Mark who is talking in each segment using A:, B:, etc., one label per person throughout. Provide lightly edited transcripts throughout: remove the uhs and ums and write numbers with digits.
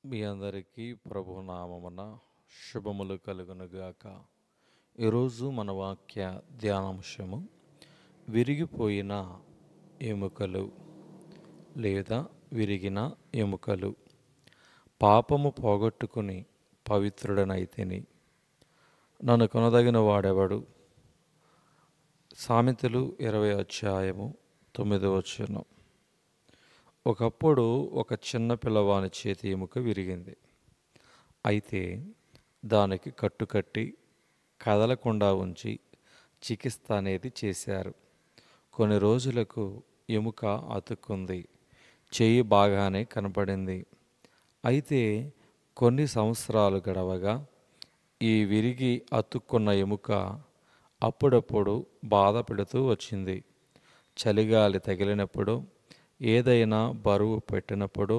A: మీ అందరికీ ప్రభునామమున శుభములు కలుగునుగాక. ఈరోజు మన వాక్య ధ్యానాంశము విరిగిపోయిన ఎముకలు లేదా విరిగిన ఎముకలు. పాపము పోగొట్టుకుని పవిత్రుడనైతిని, నన్ను కొనదగిన వాడెవడు. సామెతలు 20 అధ్యాయము 9 వచనం. ఒకప్పుడు ఒక చిన్న పిల్లవాని చేతి ఎముక విరిగింది. అయితే దానికి కట్టుకట్టి కదలకుండా ఉంచి చికిత్స అనేది చేశారు. కొన్ని రోజులకు ఎముక అతుక్కుంది, చెయ్యి బాగానే కనపడింది. అయితే కొన్ని సంవత్సరాలు గడవగా ఈ విరిగి అతుక్కున్న ఎముక అప్పుడప్పుడు బాధ పెడుతూ వచ్చింది. చలిగాలి తగిలినప్పుడు, ఏదైనా బరువు పెట్టినప్పుడు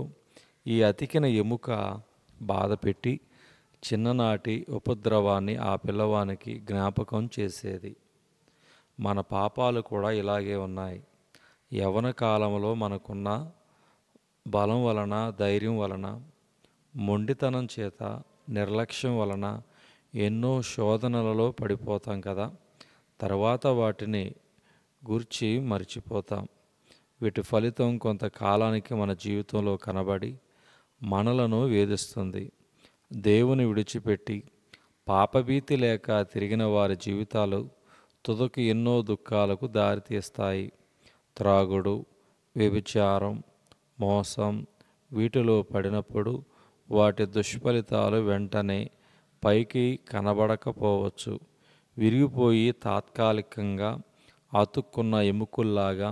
A: ఈ అతికిన ఎముక బాధ పెట్టి చిన్ననాటి ఉపద్రవాన్ని ఆ పిల్లవానికి జ్ఞాపకం చేసేది. మన పాపాలు కూడా ఇలాగే ఉన్నాయి. యవ్వన కాలంలో మనకున్న బలం వలన, ధైర్యం వలన, మొండితనం చేత, నిర్లక్ష్యం వలన ఎన్నో శోధనలలో పడిపోతాం కదా. తర్వాత వాటిని గూర్చి మర్చిపోతాం. వీటి ఫలితం కొంతకాలానికి మన జీవితంలో కనబడి మనలను వేధిస్తుంది. దేవుని విడిచిపెట్టి పాపభీతి లేక తిరిగిన వారి జీవితాలు తుదకు ఎన్నో దుఃఖాలకు దారితీస్తాయి. త్రాగుడు, వ్యభిచారం, మోసం వీటిలో పడినప్పుడు వాటి దుష్ఫలితాలు వెంటనే పైకి కనబడకపోవచ్చు. విరిగిపోయి తాత్కాలికంగా అతుక్కున్న ఎముకల్లాగా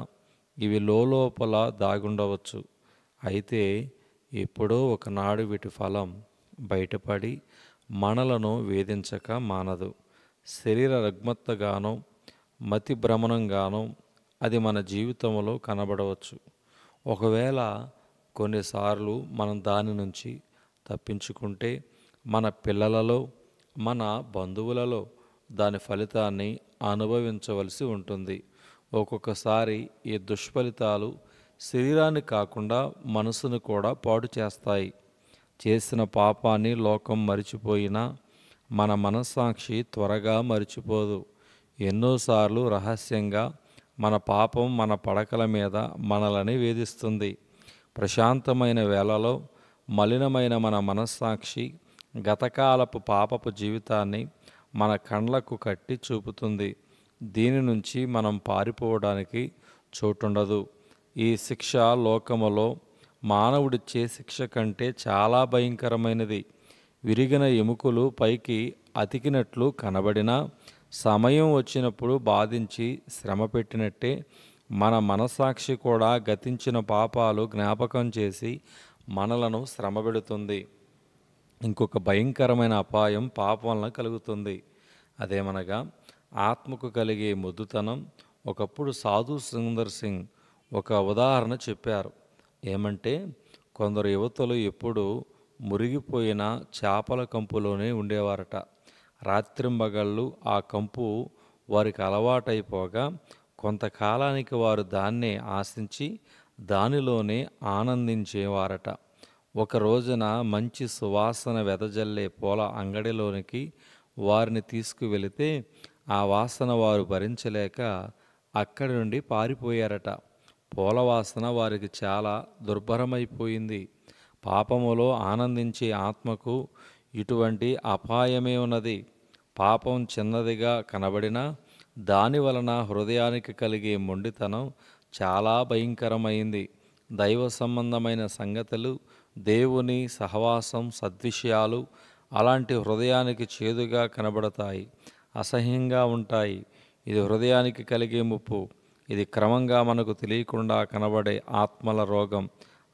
A: ఇవి లోపల దాగుండవచ్చు. అయితే ఎప్పుడో ఒకనాడు వీటి ఫలం బయటపడి మనలను వేధించక మానదు. శరీర రుగ్మతగానో, మతి భ్రమణంగానో అది మన జీవితంలో కనబడవచ్చు. ఒకవేళ కొన్నిసార్లు మనం దాని నుంచి తప్పించుకుంటే మన పిల్లలలో, మన బంధువులలో దాని ఫలితాన్ని అనుభవించవలసి ఉంటుంది. ఒక్కొక్కసారి ఈ దుష్ఫలితాలు శరీరాన్ని కాకుండా మనసును కూడా పాడు చేస్తాయి. చేసిన పాపాన్ని లోకం మరిచిపోయినా మన మనస్సాక్షి త్వరగా మరిచిపోదు. ఎన్నోసార్లు రహస్యంగా మన పాపం మన పడకల మీద మనలని వేధిస్తుంది. ప్రశాంతమైన వేళలో మలినమైన మన మనస్సాక్షి గతకాలపు పాపపు జీవితాన్ని మన కండ్లకు కట్టి చూపుతుంది. దీని నుంచి మనం పారిపోవడానికి చోటుండదు. ఈ శిక్ష లోకములో మానవుడిచ్చే శిక్ష కంటే చాలా భయంకరమైనది. విరిగిన ఎముకలు పైకి అతికినట్లు కనబడినా సమయం వచ్చినప్పుడు బాధించి శ్రమ పెట్టినట్టే మన మనస్సాక్షి కూడా గతించిన పాపాలు జ్ఞాపకం చేసి మనలను శ్రమ పెడుతుంది. ఇంకొక భయంకరమైన అపాయం పాపం వలన కలుగుతుంది. అదేమనగా ఆత్మకు కలిగే మొద్దుతనం. ఒకప్పుడు సాధు సుందర్ సింగ్ ఒక ఉదాహరణ చెప్పారు. ఏమంటే, కొందరు యువతులు ఎప్పుడు మురిగిపోయిన చేపల కంపులోనే ఉండేవారట. రాత్రింబగళ్ళు ఆ కంపు వారికి అలవాటైపోగా కొంతకాలానికి వారు దాన్నే ఆశించి దానిలోనే ఆనందించేవారట. ఒక రోజున మంచి సువాసన వెదజల్లే పూల అంగడిలోనికి వారిని తీసుకువెళితే ఆ వాసన వారు భరించలేక అక్కడి నుండి పారిపోయారట. పూల వాసన వారికి చాలా దుర్భరమైపోయింది. పాపములో ఆనందించే ఆత్మకు ఇటువంటి అపాయమే ఉన్నది. పాపం చిన్నదిగా కనబడినా దాని వలన హృదయానికి కలిగే మొండితనం చాలా భయంకరమైంది. దైవ సంబంధమైన సంగతులు, దేవుని సహవాసం, సద్విషయాలు అలాంటి హృదయానికి చేదుగా కనబడతాయి, అసహ్యంగా ఉంటాయి. ఇది హృదయానికి కలిగే ముప్పు. ఇది క్రమంగా మనకు తెలియకుండా కనబడే ఆత్మల రోగం.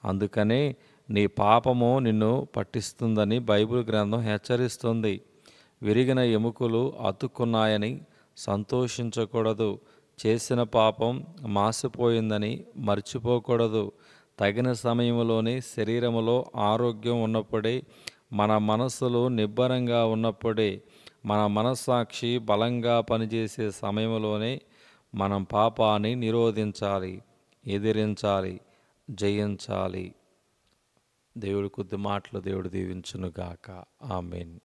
A: అందుకనే నీ పాపము నిన్ను పట్టిస్తుందని బైబిల్ గ్రంథం హెచ్చరిస్తుంది. విరిగిన ఎముకలు అతుక్కున్నాయని సంతోషించకూడదు. చేసిన పాపం మాసిపోయిందని మర్చిపోకూడదు. తగిన సమయంలోనే శరీరములో ఆరోగ్యం ఉన్నప్పుడే, మన మనస్సులు నిబ్బరంగా ఉన్నప్పుడే, మన మనస్సాక్షి బలంగా పనిచేసే సమయంలోనే మనం పాపాన్ని నిరోధించాలి, ఎదిరించాలి, జయించాలి. దేవుడి కొద్ది మాటలు దేవుడు దీవించునుగాక. ఆమెన్.